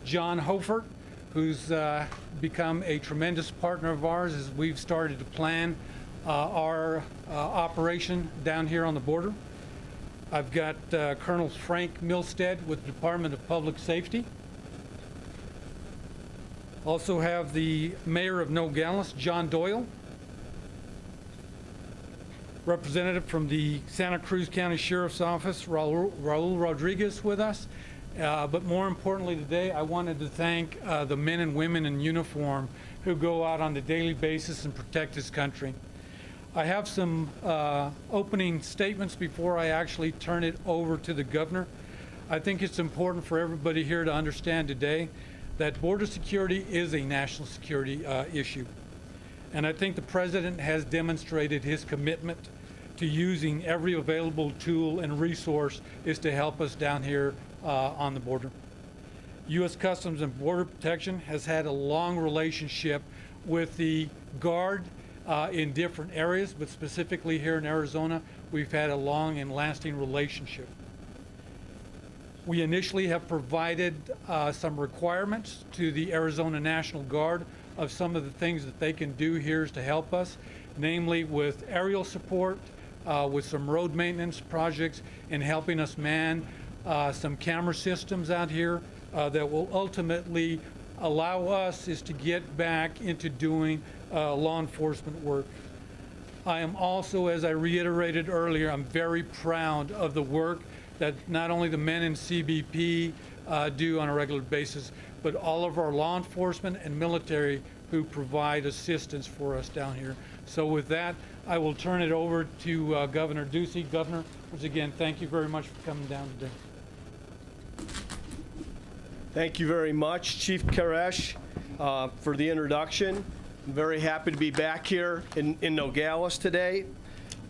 John Hofer, who's become a tremendous partner of ours as we've started to plan our operation down here on the border. I've got Colonel Frank Milstead with the Department of Public Safety. Also have the Mayor of Nogales, John Doyle. Representative from the Santa Cruz County Sheriff's Office, Raul Rodriguez, with us. But more importantly today, I wanted to thank the men and women in uniform who go out on a daily basis and protect this country. I have some opening statements before I actually turn it over to the governor. I think it's important for everybody here to understand today that border security is a national security issue. And I think the president has demonstrated his commitment to using every available tool and resource is to help us down here on the border. U.S. Customs and Border Protection has had a long relationship with the Guard in different areas, but specifically here in Arizona, we've had a long and lasting relationship. We initially have provided some requirements to the Arizona National Guard of some of the things that they can do here to help us, namely with aerial support, with some road maintenance projects, and helping us man some camera systems out here that will ultimately allow us is to get back into doing law enforcement work. I am also, as I reiterated earlier, I'm very proud of the work that not only the men in CBP do on a regular basis, but all of our law enforcement and military who provide assistance for us down here. So with that, I will turn it over to Governor Ducey. Governor, once again, thank you very much for coming down today. Thank you very much, Chief Koresh, for the introduction. I'm very happy to be back here in Nogales today.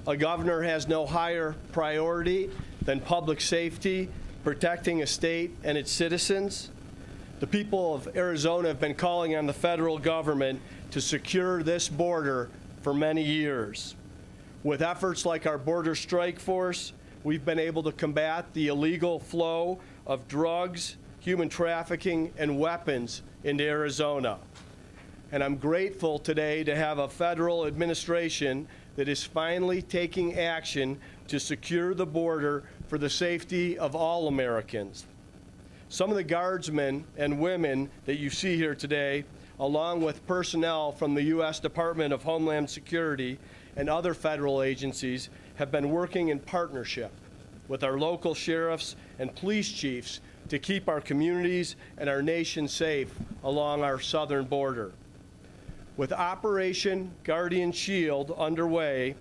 A governor has no higher priority than public safety, protecting a state and its citizens. The people of Arizona have been calling on the federal government to secure this border for many years. With efforts like our Border Strike Force, we've been able to combat the illegal flow of drugs, human trafficking, and weapons into Arizona. And I'm grateful today to have a federal administration that is finally taking action to secure the border for the safety of all Americans. Some of the guardsmen and women that you see here today, along with personnel from the U.S. Department of Homeland Security and other federal agencies, have been working in partnership with our local sheriffs and police chiefs to keep our communities and our nation safe along our southern border. With Operation Guardian Shield underway,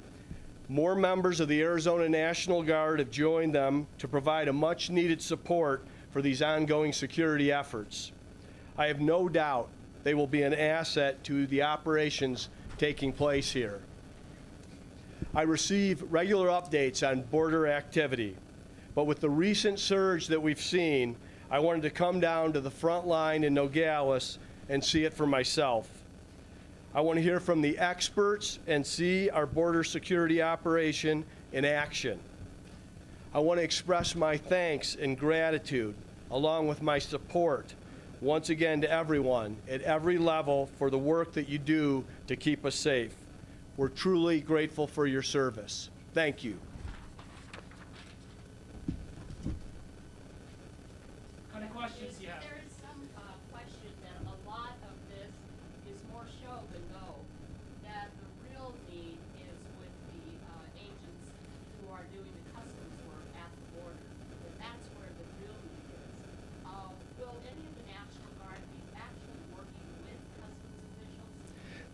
more members of the Arizona National Guard have joined them to provide a much-needed support for these ongoing security efforts. I have no doubt they will be an asset to the operations taking place here. I receive regular updates on border activity, but with the recent surge that we've seen, I wanted to come down to the front line in Nogales and see it for myself. I want to hear from the experts and see our border security operation in action. I want to express my thanks and gratitude, along with my support, once again to everyone at every level for the work that you do to keep us safe. We're truly grateful for your service. Thank you. What kind of questions do you have? There is some question that a lot of this is more show than go, that the real need is with the agents who are doing the customs work at the border, that that's where the real need is. Will any of the National Guard be actually working with customs officials?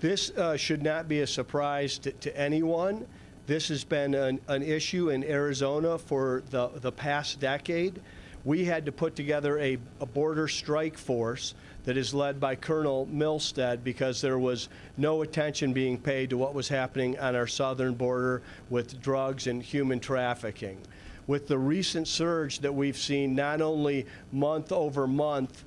This should not be a surprise to anyone. This has been an issue in Arizona for the past decade. We had to put together a border strike force that is led by Colonel Milstead because there was no attention being paid to what was happening on our southern border with drugs and human trafficking. With the recent surge that we've seen, not only month over month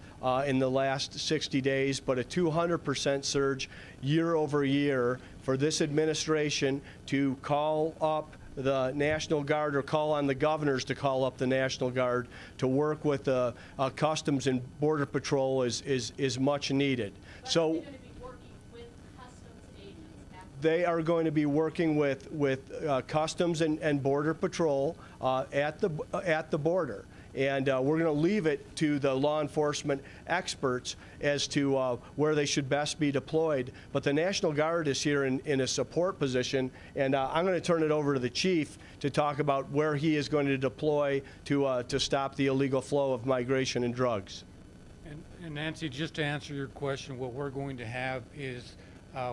in the last 60 days, but a 200% surge year over year, for this administration to call up the National Guard or call on the governors to call up the National Guard to work with the Customs and Border Patrol is much needed. But So are they going to be working with customs agents at they are going to be working with Customs and Border Patrol at the border. And we're going to leave it to the law enforcement experts as to where they should best be deployed. But the National Guard is here in a support position, and I'm going to turn it over to the chief to talk about where he is going to deploy to stop the illegal flow of migration and drugs. And Nancy, just to answer your question, what we're going to have is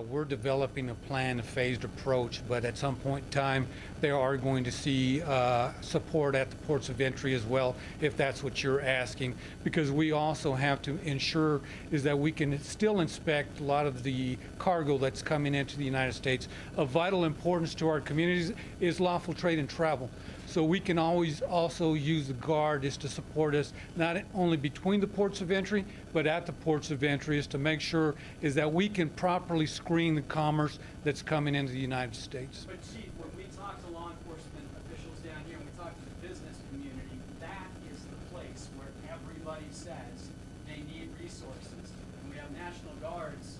we're developing a plan, a phased approach, but at some point in time, they are going to see support at the ports of entry as well, if that's what you're asking, because we also have to ensure is that we can still inspect a lot of the cargo that's coming into the United States. Of vital importance to our communities is lawful trade and travel. So we can always also use the Guard is to support us, not only between the ports of entry, but at the ports of entry, is to make sure is that we can properly screen the commerce that's coming into the United States. But Chief, when we talk to law enforcement officials down here, and we talk to the business community, that is the place where everybody says they need resources. And we have National Guards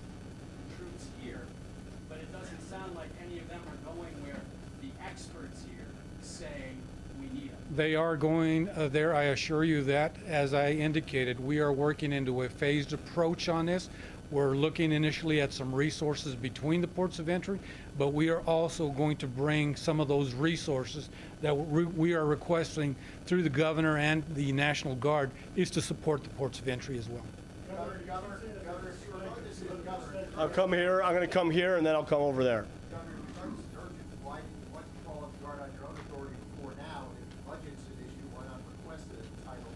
troops here, but it doesn't sound like any of them are going where the experts here say we need them. They are going there, I assure you that. As I indicated, we are working into a phased approach on this. We're looking initially at some resources between the ports of entry, but we are also going to bring some of those resources that we are requesting through the governor and the National Guard is to support the ports of entry as well. I'm going to come here, and then I'll come over there. Governor, regardless of urgent, why call up the Guard on your own authority before now? If budget's an issue, why not request a Title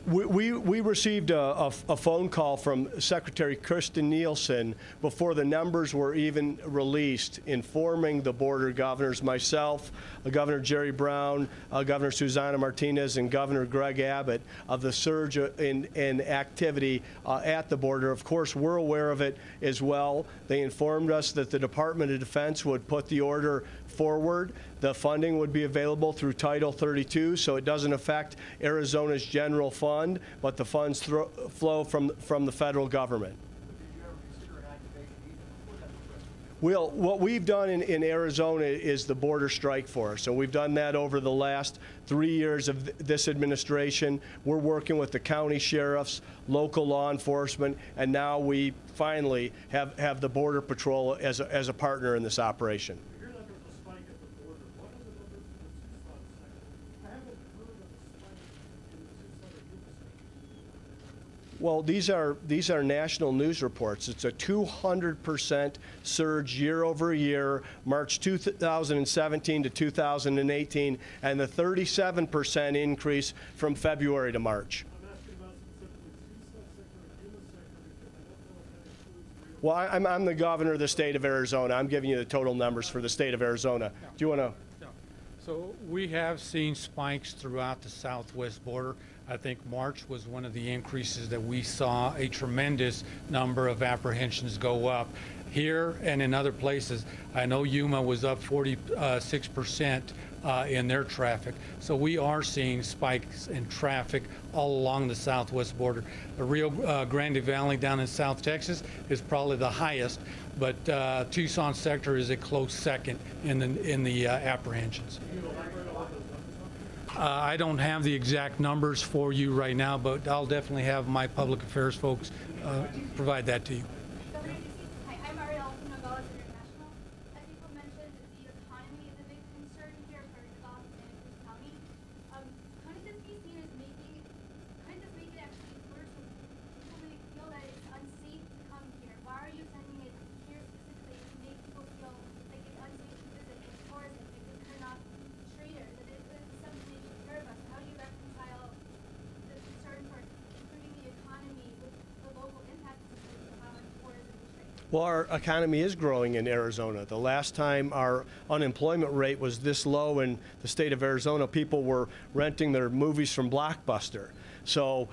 32? We received a phone call from Secretary Kirsten Nielsen before the numbers were even released, informing the border governors, myself, Governor Jerry Brown, Governor Susana Martinez, and Governor Greg Abbott of the surge in activity at the border. Of course, we're aware of it as well. They informed us that the Department of Defense would put the order forward. The funding would be available through Title 32, so it doesn't affect Arizona's general fund, but the funds flow from the federal government. Did you ever consider an activation even before that request? Well, what we've done in Arizona is the border strike force. So we've done that over the last 3 years of this administration. We're working with the county sheriffs, local law enforcement, and now we finally have the Border Patrol as a partner in this operation. You're looking for a spike at the border. What is the number for the Tucson sector? I haven't heard of a spike in the Tucson or Yuba sector. Well, these are national news reports. It's a 200% surge year over year, March 2017 to 2018, and the 37% increase from February to March. I'm asking about specifically Tucson sector or Yuba sector because I don't know if that includes real. Well, I'm the governor of the state of Arizona. I'm giving you the total numbers for the state of Arizona. Do you want to? So we have seen spikes throughout the southwest border. I think March was one of the increases that we saw a tremendous number of apprehensions go up. Here and in other places, I know Yuma was up 46% in their traffic. So we are seeing spikes in traffic all along the southwest border. The Rio Grande Valley down in South Texas is probably the highest, but Tucson sector is a close second in the apprehensions. I don't have the exact numbers for you right now, but I'll definitely have my public affairs folks provide that to you. Governor Newsom, hi, I'm Ariel from Nogales International. As people mentioned, the economy is a big concern here for Nogales and Cruz County. Couldn't this be seen as couldn't this make it actually worse when people really feel that it's unsafe to come here? Why are you sending it here specifically to make people feel like it's unsafe to visit and tourism? It could turn off traders, and it's something they should care about. So how do you reconcile the concern for improving the economy with the local impact of tourism and trade? Well, our economy is growing in Arizona. The last time our unemployment rate was this low in the state of Arizona, people were renting their movies from Blockbuster. So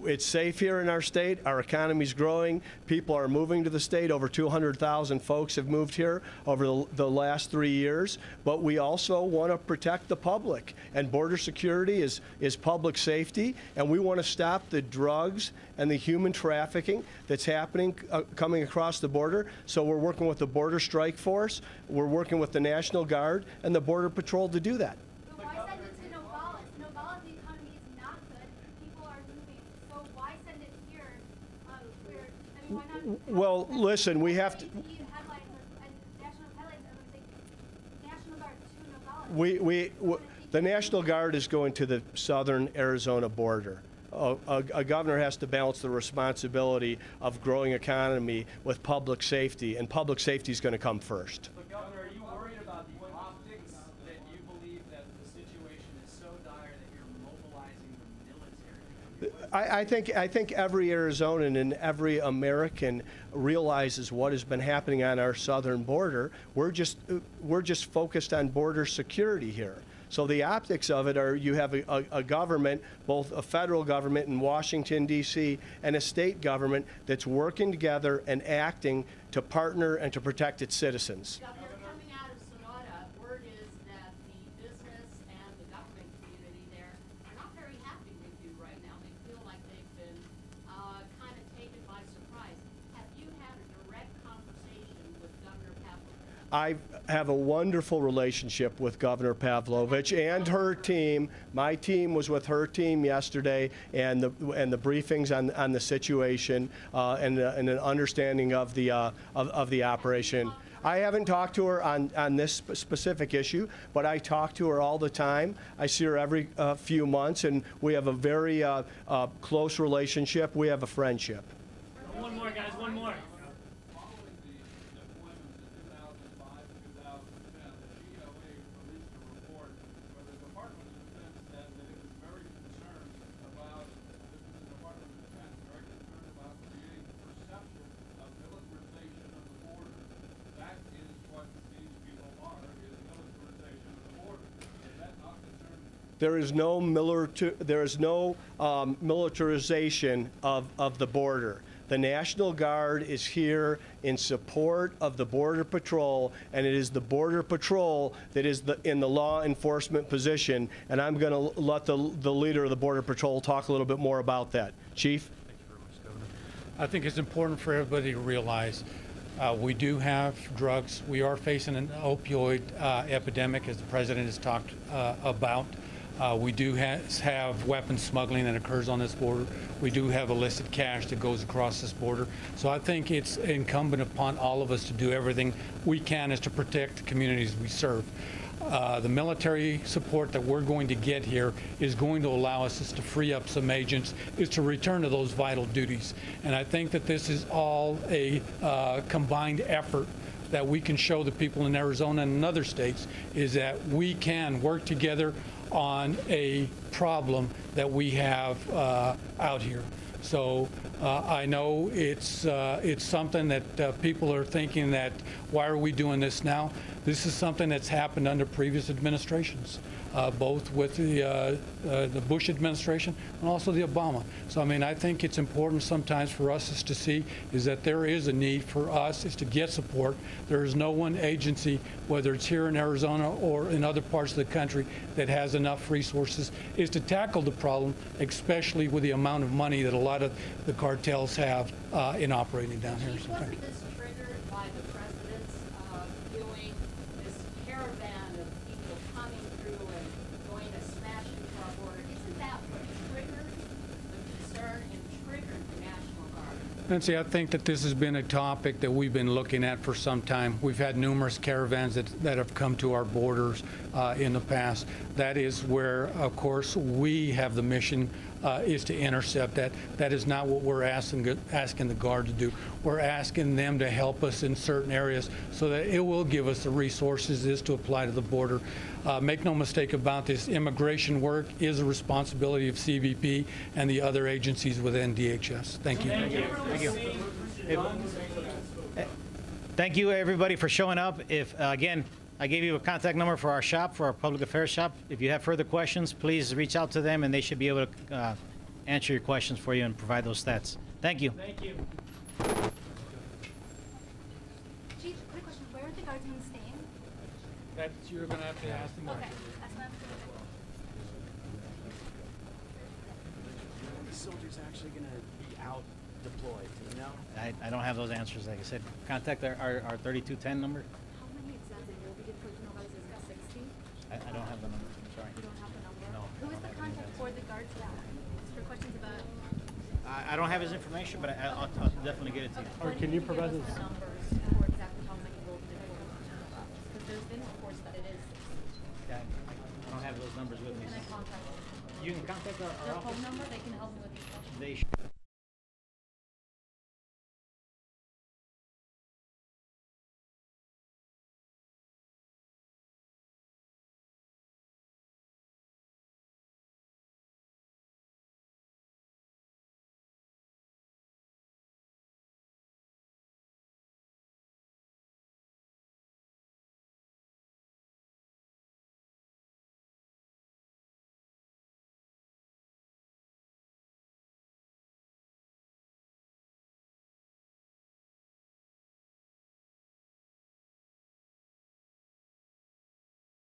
It's safe here in our state. Our economy's growing. People are moving to the state. Over 200,000 folks have moved here over the last 3 years. But we also want to protect the public. And border security is public safety. And we want to stop the drugs and the human trafficking that's happening coming across the border. So we're working with the Border Strike Force. We're working with the National Guard and the Border Patrol to do that. But why send it to Nogales? Nogales, the economy is not good. People are moving. So why send it here? Where, I mean, why not? Well, listen, we have to. AP headlines and national headlines are going to say National Guard to Nogales. The National Guard is going to the southern Arizona border. A governor has to balance the responsibility of growing economy with public safety, and public safety is going to come first. But Governor, are you worried about the optics that you believe that the situation is so dire that you're mobilizing the military? I think every Arizonan and every American realizes what has been happening on our southern border. We're just focused on border security here. So the optics of it are you have a government, both a federal government in Washington, D.C., and a state government that's working together and acting to partner and to protect its citizens. Governor, coming out of Sonora, word is that the business and the government community there are not very happy with you right now. They feel like they've been kind of taken by surprise. Have you had a direct conversation with Governor Pavlovich? I have a wonderful relationship with Governor Pavlovich and her team. My team was with her team yesterday, and the briefings on the situation and an understanding of the operation. I haven't talked to her on this specific issue, but I talk to her all the time. I see her every few months, and we have a very close relationship. We have a friendship. One more, guys, one more. Following the deployments in 2005 and 2010, the GOA released a report where the Department of Defense said that it was very concerned about, this is the Department of Defense, very concerned about creating the perception of militarization of the border. That is what these people are, is militarization of the border. Is that not concerning? There is no militarization of the border. The National Guard is here in support of the Border Patrol, and it is the Border Patrol that is in the law enforcement position. And I'm going to let the leader of the Border Patrol talk a little bit more about that. Chief? Thank you very much, Governor. I think it's important for everybody to realize we do have drugs. We are facing an opioid epidemic, as the President has talked about. We do have weapons smuggling that occurs on this border. We do have illicit cash that goes across this border. So I think it's incumbent upon all of us to do everything we can is to protect the communities we serve. The military support that we're going to get here is going to allow us to free up some agents, is to return to those vital duties. And I think that this is all a combined effort that we can show the people in Arizona and in other states is that we can work together on a problem that we have out here. So I know it's something that people are thinking that why are we doing this now? This is something that's happened under previous administrations, both with the Bush administration and also the Obama. So I mean, I think it's important sometimes for us is to see is that there is a need for us is to get support. There is no one agency, whether it's here in Arizona or in other parts of the country, that has enough resources is to tackle the problem, especially with the amount of money that a lot of the cartels have in operating down here. So thank you. Wasn't this triggered by the president's viewing this caravan of people coming through and going to smash into our border? Isn't that what triggered the concern and triggered the National Guard? Nancy, I think that this has been a topic that we've been looking at for some time. We've had numerous caravans that have come to our borders in the past. That is where, of course, we have the mission is to intercept that. That is not what we're asking the Guard to do. We're asking them to help us in certain areas so that it will give us the resources is to apply to the border. Make no mistake about this, immigration work is a responsibility of CBP and the other agencies within DHS. Thank you. Thank you. Thank you. Thank you, everybody, for showing up. If again, I gave you a contact number for our shop, for our public affairs shop. If you have further questions, please reach out to them, and they should be able to answer your questions for you and provide those stats. Thank you. Thank you. Chief, quick question. Where are the guardsmen staying? That you're going to have to ask the marshal. Okay, that's not good. The soldiers actually gonna be out deployed, do you know? I don't have those answers. Like I said, contact our 3210 number. How many exactly will we get for Nogales? Is it 60? I don't have the number. I'm sorry. You don't have the number? No. Who is the contact for the guards now? For questions about. I don't have his information, but I'll definitely get it to you. Or can you provide us the numbers for exactly how many will be deployed? Because there's been reports that it is 60. I don't have those numbers with me. Can I contact them? You can contact our Their office. phone number, they can help me with these questions. They should.